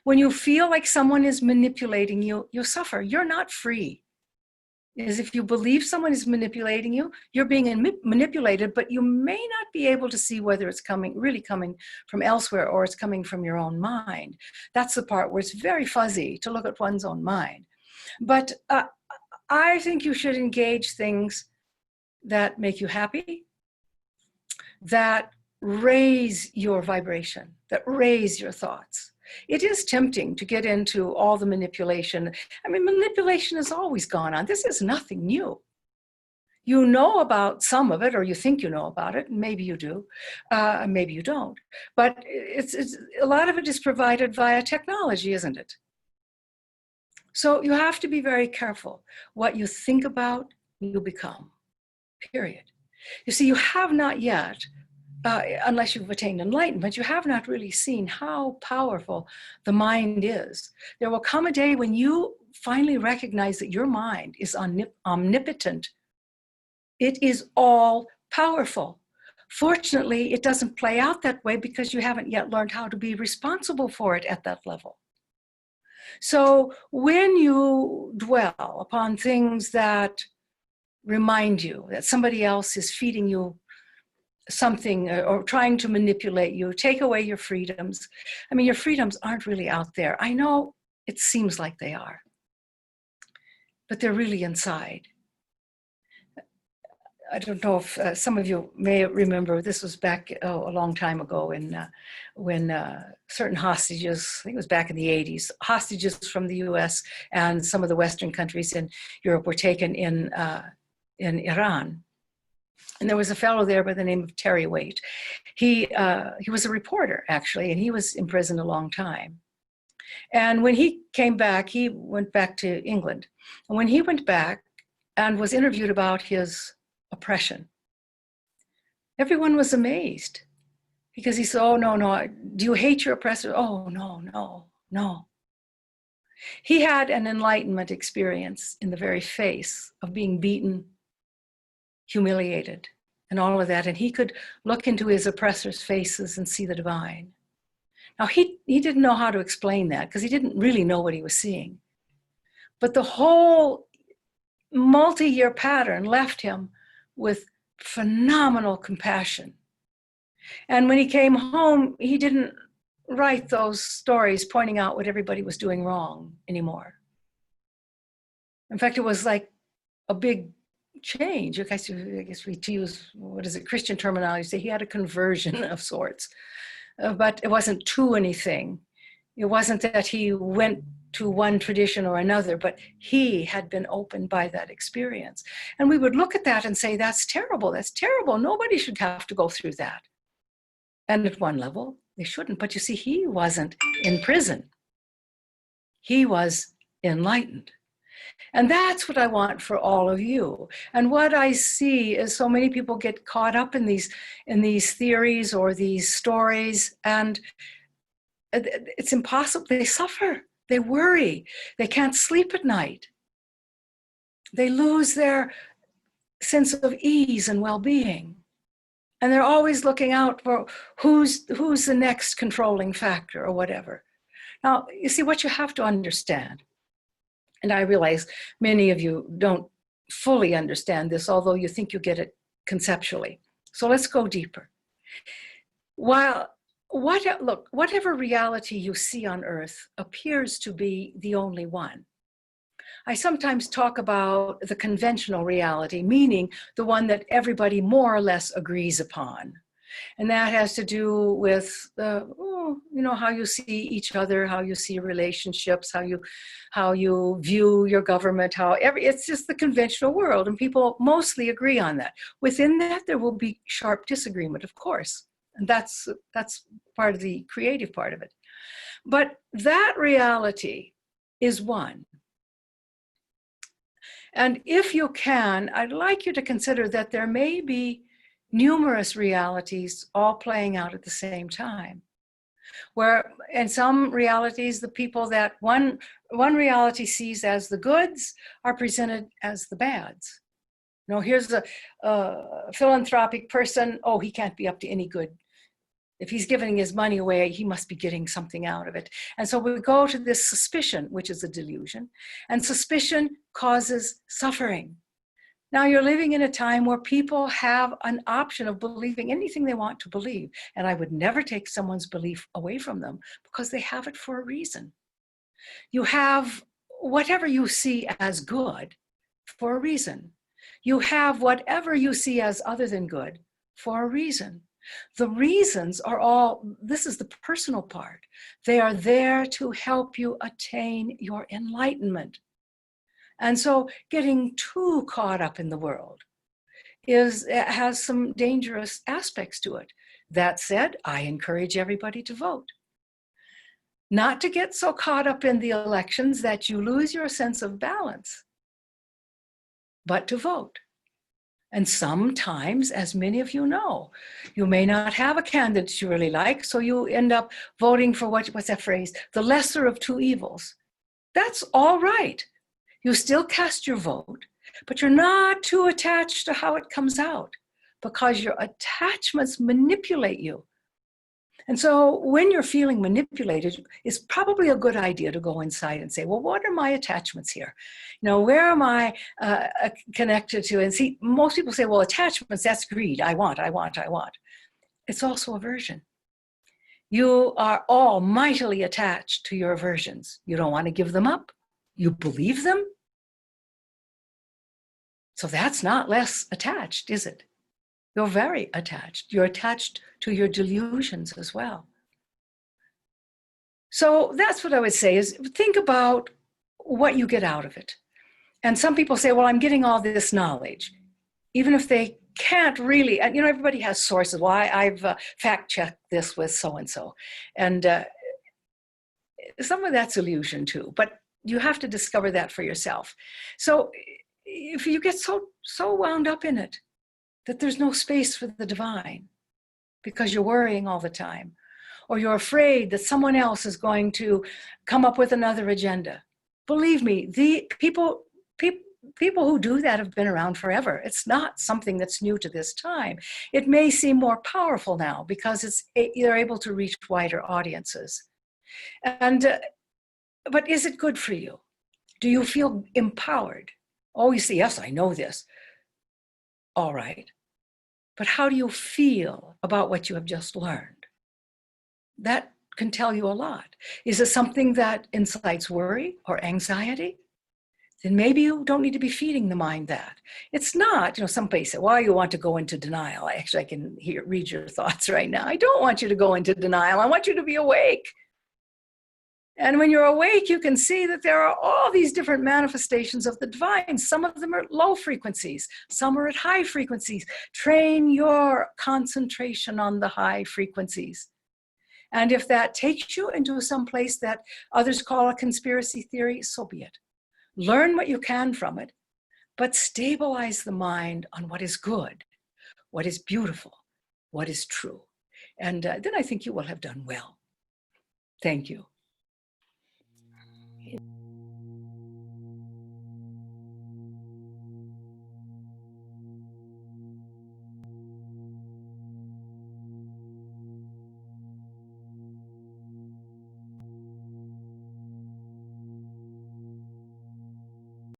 When you feel like someone is manipulating you, you suffer. You're not free. Is if you believe someone is manipulating you, you're being manipulated, but you may not be able to see whether it's really coming from elsewhere or it's coming from your own mind. That's the part where it's very fuzzy to look at one's own mind. But I think you should engage things that make you happy, that raise your vibration, that raise your thoughts. It is tempting to get into all the manipulation. I mean, manipulation has always gone on. This is nothing new. You know about some of it, or you think you know about it, and maybe you do, maybe you don't. But it's a lot of it is provided via technology, isn't it? So you have to be very careful. What you think about, you become, period. You see, you have not yet, unless you've attained enlightenment, you have not really seen how powerful the mind is. There will come a day when you finally recognize that your mind is omnipotent. It is all powerful. Fortunately, it doesn't play out that way because you haven't yet learned how to be responsible for it at that level. So when you dwell upon things that remind you that somebody else is feeding you something or trying to manipulate you, take away your freedoms. I mean, your freedoms aren't really out there. I know it seems like they are, but they're really inside. I don't know if some of you may remember, this was back a long time ago when certain hostages, I think it was back in the 80s, hostages from the US and some of the Western countries in Europe were taken in Iran. And there was a fellow there by the name of Terry Waite. He was a reporter, actually, and he was in prison a long time. And when he came back, he went back to England. And when he went back and was interviewed about his oppression, everyone was amazed because he said, oh, no, do you hate your oppressor? Oh, no. He had an enlightenment experience in the very face of being beaten, humiliated, and all of that. And he could look into his oppressors' faces and see the divine. Now, he didn't know how to explain that because he didn't really know what he was seeing. But the whole multi-year pattern left him with phenomenal compassion. And when he came home, he didn't write those stories pointing out what everybody was doing wrong anymore. In fact, it was like a big change. I guess we use, Christian terminology, say he had a conversion of sorts. But it wasn't to anything. It wasn't that he went to one tradition or another, but he had been opened by that experience. And we would look at that and say, that's terrible, nobody should have to go through that. And at one level, they shouldn't. But you see, he wasn't in prison. He was enlightened. And that's what I want for all of you. And what I see is so many people get caught up in these theories or these stories, and it's impossible. They suffer, they worry, they can't sleep at night. They lose their sense of ease and well-being. And they're always looking out for who's the next controlling factor or whatever. Now, you see, what you have to understand, and I realize many of you don't fully understand this, although you think you get it conceptually. So let's go deeper. Whatever reality you see on Earth appears to be the only one. I sometimes talk about the conventional reality, meaning the one that everybody more or less agrees upon. And that has to do with, how you see each other, how you see relationships, how you view your government, it's just the conventional world, and people mostly agree on that. Within that, there will be sharp disagreement, of course, and that's part of the creative part of it. But that reality is one. And if you can, I'd like you to consider that there may be numerous realities all playing out at the same time. Where in some realities, the people that one reality sees as the goods are presented as the bads. Here's a philanthropic person. Oh, he can't be up to any good. If he's giving his money away, he must be getting something out of it. And so we go to this suspicion, which is a delusion, and suspicion causes suffering. Now you're living in a time where people have an option of believing anything they want to believe. And I would never take someone's belief away from them because they have it for a reason. You have whatever you see as good for a reason. You have whatever you see as other than good for a reason. The reasons are all, this is the personal part. They are there to help you attain your enlightenment. And so getting too caught up in the world has some dangerous aspects to it. That said, I encourage everybody to vote. Not to get so caught up in the elections that you lose your sense of balance, but to vote. And sometimes, as many of you know, you may not have a candidate you really like, so you end up voting for what's that phrase? The lesser of two evils. That's all right. You still cast your vote, but you're not too attached to how it comes out because your attachments manipulate you. And so when you're feeling manipulated, it's probably a good idea to go inside and say, well, what are my attachments here? You know, where am I connected to? And see, most people say, well, attachments, that's greed. I want. It's also aversion. You are all mightily attached to your aversions. You don't want to give them up. You believe them. So that's not less attached, is it? You're very attached. You're attached to your delusions as well. So that's what I would say is think about what you get out of it. And some people say, well, I'm getting all this knowledge, even if they can't really, you know, everybody has sources. Well, I've fact-checked this with so-and-so. And some of that's illusion too, but you have to discover that for yourself. So if you get so wound up in it, that there's no space for the divine because you're worrying all the time, or you're afraid that someone else is going to come up with another agenda. Believe me, the people who do that have been around forever. It's not something that's new to this time. It may seem more powerful now because they're able to reach wider audiences. But is it good for you? Do you feel empowered? Oh, you say, yes, I know this. All right. But how do you feel about what you have just learned? That can tell you a lot. Is it something that incites worry or anxiety? Then maybe you don't need to be feeding the mind that. It's not, you know, somebody said, well, you want to go into denial. I can read your thoughts right now. I don't want you to go into denial. I want you to be awake. And when you're awake, you can see that there are all these different manifestations of the divine. Some of them are low frequencies. Some are at high frequencies. Train your concentration on the high frequencies. And if that takes you into some place that others call a conspiracy theory, so be it. Learn what you can from it, but stabilize the mind on what is good, what is beautiful, what is true. And then I think you will have done well. Thank you.